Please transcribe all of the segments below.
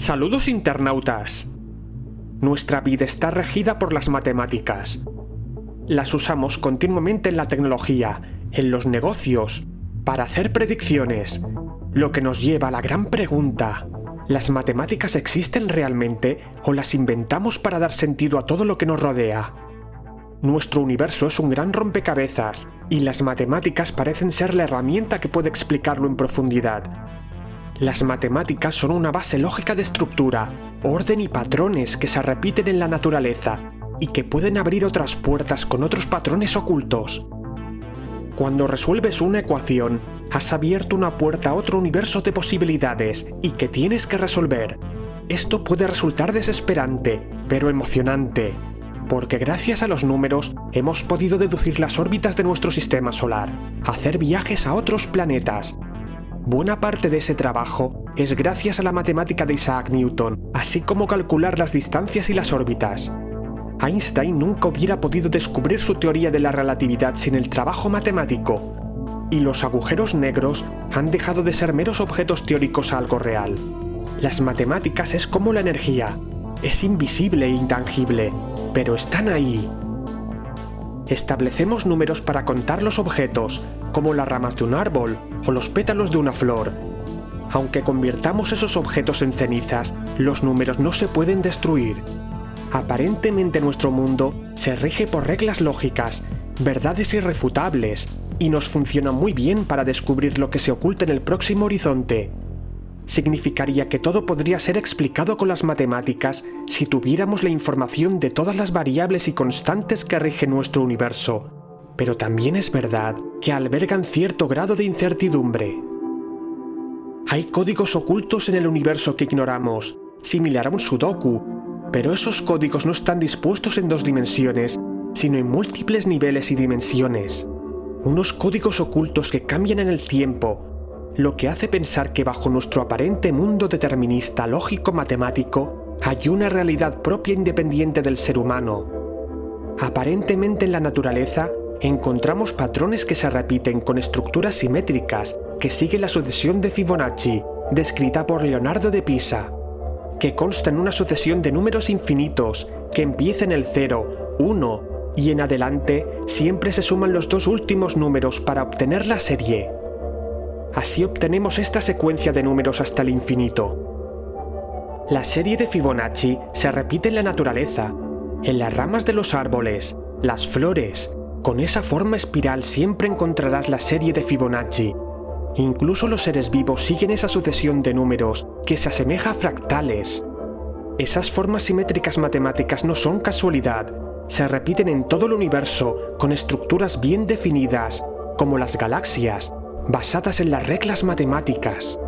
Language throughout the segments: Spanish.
Saludos internautas. Nuestra vida está regida por las matemáticas. Las usamos continuamente en la tecnología, en los negocios, para hacer predicciones, lo que nos lleva a la gran pregunta: ¿las matemáticas existen realmente o las inventamos para dar sentido a todo lo que nos rodea? Nuestro universo es un gran rompecabezas y las matemáticas parecen ser la herramienta que puede explicarlo en profundidad. Las matemáticas son una base lógica de estructura, orden y patrones que se repiten en la naturaleza y que pueden abrir otras puertas con otros patrones ocultos. Cuando resuelves una ecuación, has abierto una puerta a otro universo de posibilidades y que tienes que resolver. Esto puede resultar desesperante, pero emocionante, porque gracias a los números hemos podido deducir las órbitas de nuestro sistema solar, hacer viajes a otros planetas. Buena parte de ese trabajo es gracias a la matemática de Isaac Newton, así como calcular las distancias y las órbitas. Einstein nunca hubiera podido descubrir su teoría de la relatividad sin el trabajo matemático. Y los agujeros negros han dejado de ser meros objetos teóricos a algo real. Las matemáticas es como la energía, es invisible e intangible, pero están ahí. Establecemos números para contar los objetos, como las ramas de un árbol o los pétalos de una flor. Aunque convirtamos esos objetos en cenizas, los números no se pueden destruir. Aparentemente nuestro mundo se rige por reglas lógicas, verdades irrefutables, y nos funciona muy bien para descubrir lo que se oculta en el próximo horizonte. Significaría que todo podría ser explicado con las matemáticas si tuviéramos la información de todas las variables y constantes que rigen nuestro universo. Pero también es verdad que albergan cierto grado de incertidumbre. Hay códigos ocultos en el universo que ignoramos, similar a un sudoku, pero esos códigos no están dispuestos en 2 dimensiones, sino en múltiples niveles y dimensiones. Unos códigos ocultos que cambian en el tiempo, lo que hace pensar que bajo nuestro aparente mundo determinista lógico-matemático hay una realidad propia independiente del ser humano. Aparentemente en la naturaleza encontramos patrones que se repiten con estructuras simétricas que siguen la sucesión de Fibonacci, descrita por Leonardo de Pisa, que consta en una sucesión de números infinitos que empieza en el 0, 1 y en adelante siempre se suman los 2 últimos números para obtener la serie. Así obtenemos esta secuencia de números hasta el infinito. La serie de Fibonacci se repite en la naturaleza, en las ramas de los árboles, las flores. Con esa forma espiral siempre encontrarás la serie de Fibonacci. Incluso los seres vivos siguen esa sucesión de números que se asemeja a fractales. Esas formas simétricas matemáticas no son casualidad, se repiten en todo el universo con estructuras bien definidas, como las galaxias, basadas en las reglas matemáticas.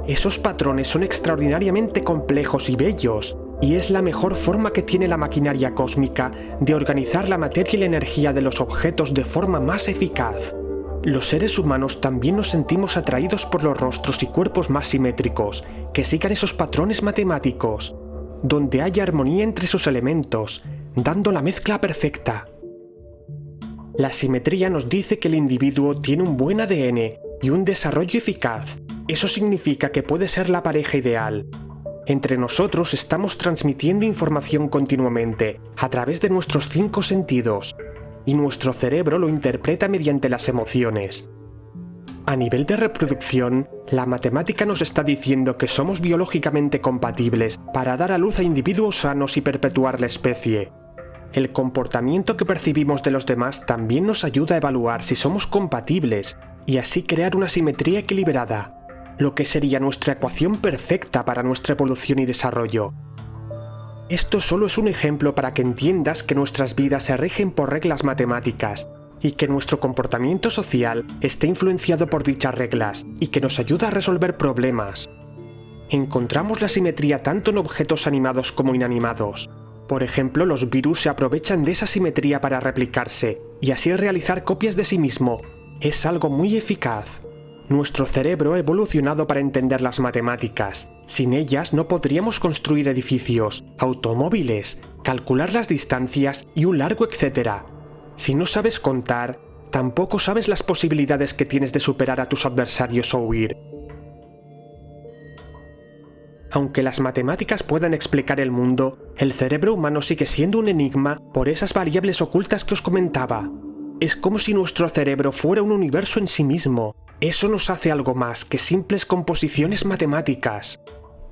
Esos patrones son extraordinariamente complejos y bellos, y es la mejor forma que tiene la maquinaria cósmica de organizar la materia y la energía de los objetos de forma más eficaz. Los seres humanos también nos sentimos atraídos por los rostros y cuerpos más simétricos, que sigan esos patrones matemáticos, donde haya armonía entre sus elementos, dando la mezcla perfecta. La simetría nos dice que el individuo tiene un buen ADN y un desarrollo eficaz. Eso significa que puede ser la pareja ideal. Entre nosotros estamos transmitiendo información continuamente, a través de nuestros 5 sentidos, y nuestro cerebro lo interpreta mediante las emociones. A nivel de reproducción, la matemática nos está diciendo que somos biológicamente compatibles para dar a luz a individuos sanos y perpetuar la especie. El comportamiento que percibimos de los demás también nos ayuda a evaluar si somos compatibles y así crear una simetría equilibrada, lo que sería nuestra ecuación perfecta para nuestra evolución y desarrollo. Esto solo es un ejemplo para que entiendas que nuestras vidas se rigen por reglas matemáticas y que nuestro comportamiento social está influenciado por dichas reglas y que nos ayuda a resolver problemas. Encontramos la simetría tanto en objetos animados como inanimados. Por ejemplo, los virus se aprovechan de esa simetría para replicarse y así realizar copias de sí mismo. Es algo muy eficaz. Nuestro cerebro ha evolucionado para entender las matemáticas. Sin ellas no podríamos construir edificios, automóviles, calcular las distancias y un largo etcétera. Si no sabes contar, tampoco sabes las posibilidades que tienes de superar a tus adversarios o huir. Aunque las matemáticas puedan explicar el mundo, el cerebro humano sigue siendo un enigma por esas variables ocultas que os comentaba. Es como si nuestro cerebro fuera un universo en sí mismo. Eso nos hace algo más que simples composiciones matemáticas.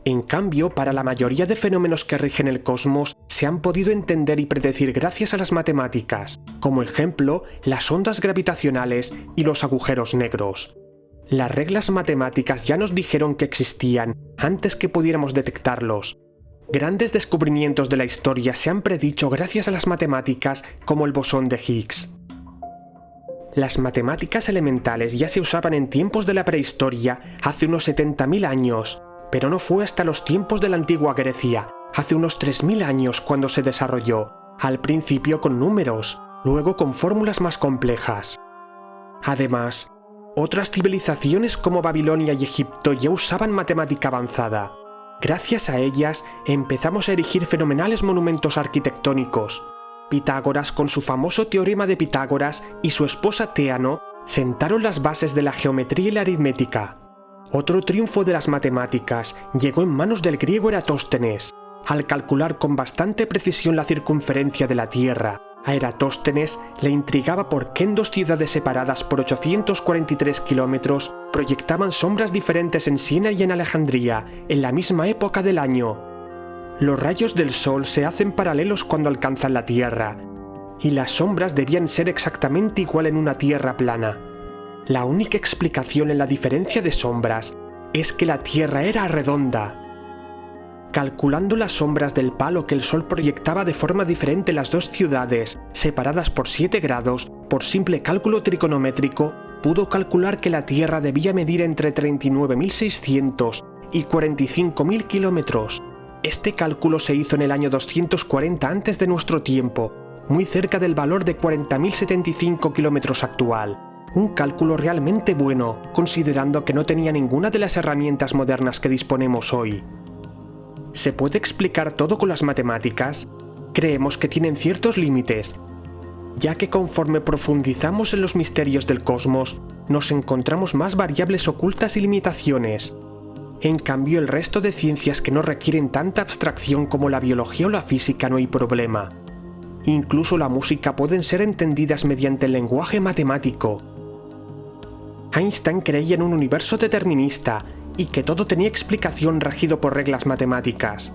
En cambio, para la mayoría de fenómenos que rigen el cosmos, se han podido entender y predecir gracias a las matemáticas, como ejemplo, las ondas gravitacionales y los agujeros negros. Las reglas matemáticas ya nos dijeron que existían antes que pudiéramos detectarlos. Grandes descubrimientos de la historia se han predicho gracias a las matemáticas, como el bosón de Higgs. Las matemáticas elementales ya se usaban en tiempos de la prehistoria, hace unos 70.000 años, pero no fue hasta los tiempos de la antigua Grecia, hace unos 3.000 años cuando se desarrolló, al principio con números, luego con fórmulas más complejas. Además, otras civilizaciones como Babilonia y Egipto ya usaban matemática avanzada. Gracias a ellas empezamos a erigir fenomenales monumentos arquitectónicos. Pitágoras, con su famoso teorema de Pitágoras, y su esposa Teano sentaron las bases de la geometría y la aritmética. Otro triunfo de las matemáticas llegó en manos del griego Eratóstenes. Al calcular con bastante precisión la circunferencia de la Tierra, a Eratóstenes le intrigaba por qué en dos ciudades separadas por 843 kilómetros proyectaban sombras diferentes en Siena y en Alejandría en la misma época del año. Los rayos del sol se hacen paralelos cuando alcanzan la Tierra, y las sombras debían ser exactamente igual en una Tierra plana. La única explicación en la diferencia de sombras es que la Tierra era redonda. Calculando las sombras del palo que el Sol proyectaba de forma diferente en las dos ciudades, separadas por 7 grados, por simple cálculo trigonométrico, pudo calcular que la Tierra debía medir entre 39.600 y 45.000 kilómetros. Este cálculo se hizo en el año 240 antes de nuestro tiempo, muy cerca del valor de 40.075 kilómetros actual. Un cálculo realmente bueno, considerando que no tenía ninguna de las herramientas modernas que disponemos hoy. ¿Se puede explicar todo con las matemáticas? Creemos que tienen ciertos límites, ya que conforme profundizamos en los misterios del cosmos, nos encontramos más variables ocultas y limitaciones. En cambio, el resto de ciencias que no requieren tanta abstracción como la biología o la física no hay problema. Incluso la música pueden ser entendidas mediante el lenguaje matemático. Einstein creía en un universo determinista y que todo tenía explicación regido por reglas matemáticas.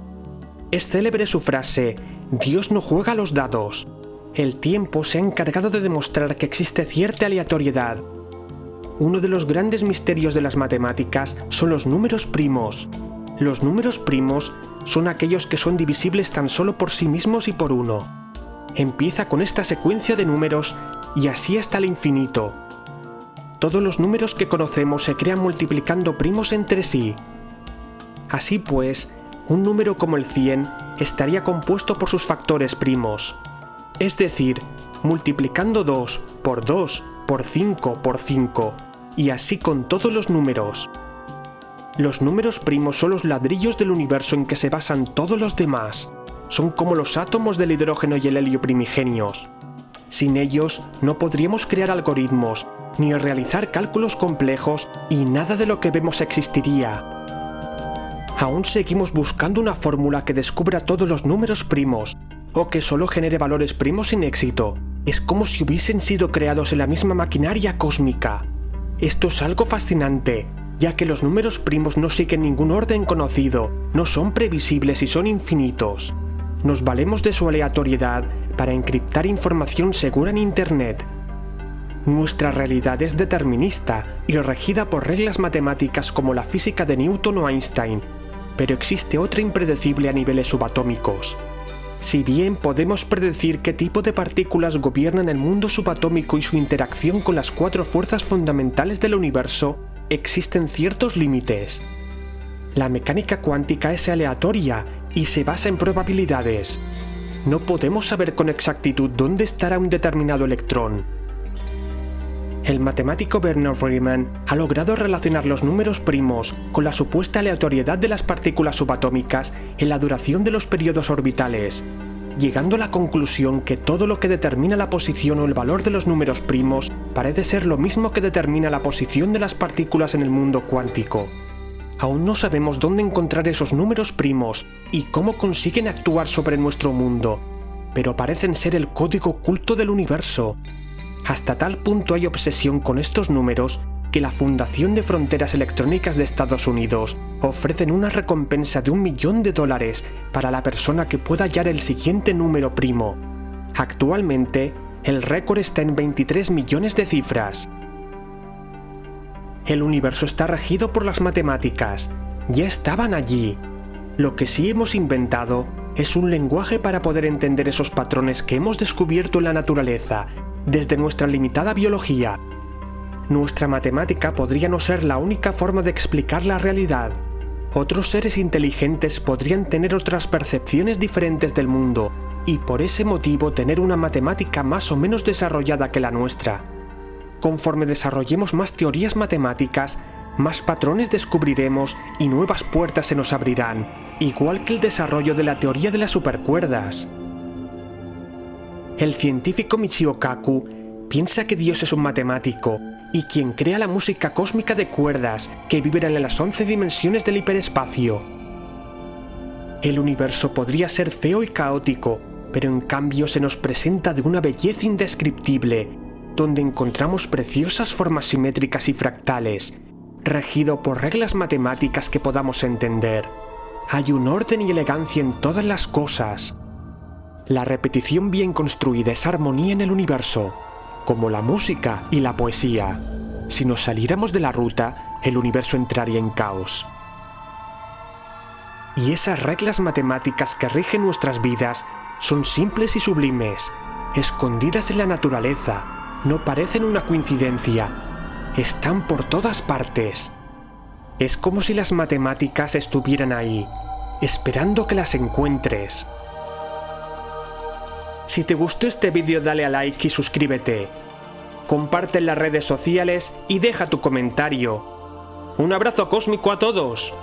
Es célebre su frase: «Dios no juega a los dados». El tiempo se ha encargado de demostrar que existe cierta aleatoriedad. Uno de los grandes misterios de las matemáticas son los números primos. Los números primos son aquellos que son divisibles tan solo por sí mismos y por uno. Empieza con esta secuencia de números y así hasta el infinito. Todos los números que conocemos se crean multiplicando primos entre sí. Así pues, un número como el 100 estaría compuesto por sus factores primos. Es decir, multiplicando 2 por 2 por 5 por 5, y así con todos los números. Los números primos son los ladrillos del universo en que se basan todos los demás. Son como los átomos del hidrógeno y el helio primigenios. Sin ellos no podríamos crear algoritmos, ni realizar cálculos complejos, y nada de lo que vemos existiría. Aún seguimos buscando una fórmula que descubra todos los números primos, o que solo genere valores primos sin éxito. Es como si hubiesen sido creados en la misma maquinaria cósmica. Esto es algo fascinante, ya que los números primos no siguen ningún orden conocido, no son previsibles y son infinitos. Nos valemos de su aleatoriedad para encriptar información segura en Internet. Nuestra realidad es determinista y regida por reglas matemáticas como la física de Newton o Einstein, pero existe otra impredecible a niveles subatómicos. Si bien podemos predecir qué tipo de partículas gobiernan el mundo subatómico y su interacción con las 4 fuerzas fundamentales del universo, existen ciertos límites. La mecánica cuántica es aleatoria y se basa en probabilidades. No podemos saber con exactitud dónde estará un determinado electrón. El matemático Bernard Riemann ha logrado relacionar los números primos con la supuesta aleatoriedad de las partículas subatómicas en la duración de los periodos orbitales, llegando a la conclusión que todo lo que determina la posición o el valor de los números primos parece ser lo mismo que determina la posición de las partículas en el mundo cuántico. Aún no sabemos dónde encontrar esos números primos y cómo consiguen actuar sobre nuestro mundo, pero parecen ser el código oculto del universo. Hasta tal punto hay obsesión con estos números que la Fundación de Fronteras Electrónicas de Estados Unidos ofrecen una recompensa de $1 millón para la persona que pueda hallar el siguiente número primo. Actualmente, el récord está en 23 millones de cifras. El universo está regido por las matemáticas. Ya estaban allí. Lo que sí hemos inventado es un lenguaje para poder entender esos patrones que hemos descubierto en la naturaleza, desde nuestra limitada biología. Nuestra matemática podría no ser la única forma de explicar la realidad. Otros seres inteligentes podrían tener otras percepciones diferentes del mundo, y por ese motivo tener una matemática más o menos desarrollada que la nuestra. Conforme desarrollemos más teorías matemáticas, más patrones descubriremos y nuevas puertas se nos abrirán, igual que el desarrollo de la teoría de las supercuerdas. El científico Michio Kaku piensa que Dios es un matemático y quien crea la música cósmica de cuerdas que vibran en las 11 dimensiones del hiperespacio. El universo podría ser feo y caótico, pero en cambio se nos presenta de una belleza indescriptible, donde encontramos preciosas formas simétricas y fractales, regido por reglas matemáticas que podamos entender. Hay un orden y elegancia en todas las cosas. La repetición bien construida es armonía en el universo, como la música y la poesía. Si nos saliéramos de la ruta, el universo entraría en caos. Y esas reglas matemáticas que rigen nuestras vidas son simples y sublimes, escondidas en la naturaleza. No parecen una coincidencia, están por todas partes. Es como si las matemáticas estuvieran ahí, esperando que las encuentres. Si te gustó este vídeo dale a like y suscríbete. Comparte en las redes sociales y deja tu comentario. Un abrazo cósmico a todos.